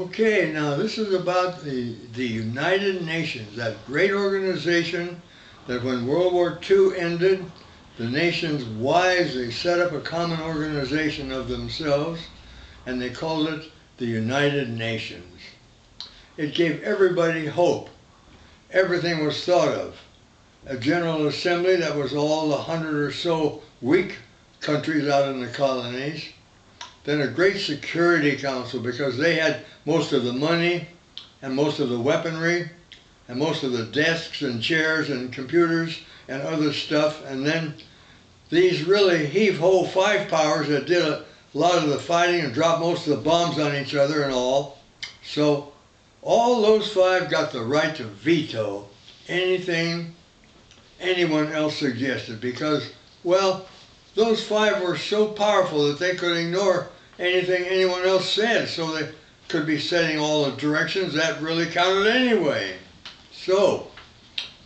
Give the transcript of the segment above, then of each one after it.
Okay, now this is about the United Nations, that great organization that when World War II ended, the nations wise, they set up a common organization of themselves and they called it the United Nations. It gave everybody hope. Everything was thought of. A General Assembly that was all the 100 or so weak countries out in the colonies. Then a great Security Council because they had most of the money and most of the weaponry and most of the desks and chairs and computers and other stuff. And then these really heave-ho five powers that did a lot of the fighting and dropped most of the bombs on each other and all. So all those five got the right to veto anything anyone else suggested because, well, those five were so powerful that they could ignore anything anyone else said, so they could be setting all the directions that really counted anyway. So,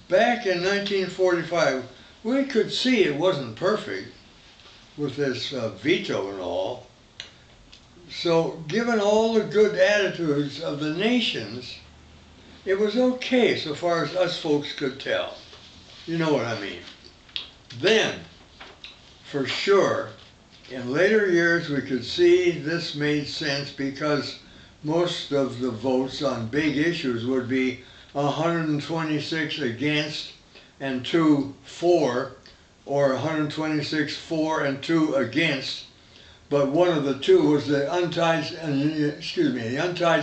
back in 1945, we could see it wasn't perfect with this veto and all. So, given all the good attitudes of the nations, it was okay so far as us folks could tell. You know what I mean. Then, for sure, in later years we could see this made sense because most of the votes on big issues would be 126 against and 2 for, or 126 for and 2 against. But one of the two was the untied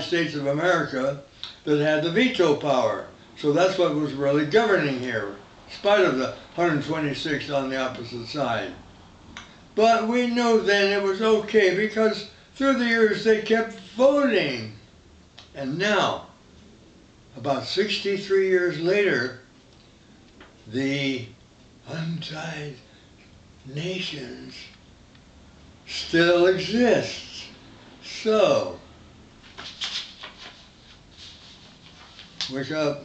States of America that had the veto power. So that's what was really governing here, in spite of the 126 on the opposite side. But we knew then it was okay because through the years they kept voting. And now, about 63 years later, the untied nations still exists. So, wake up.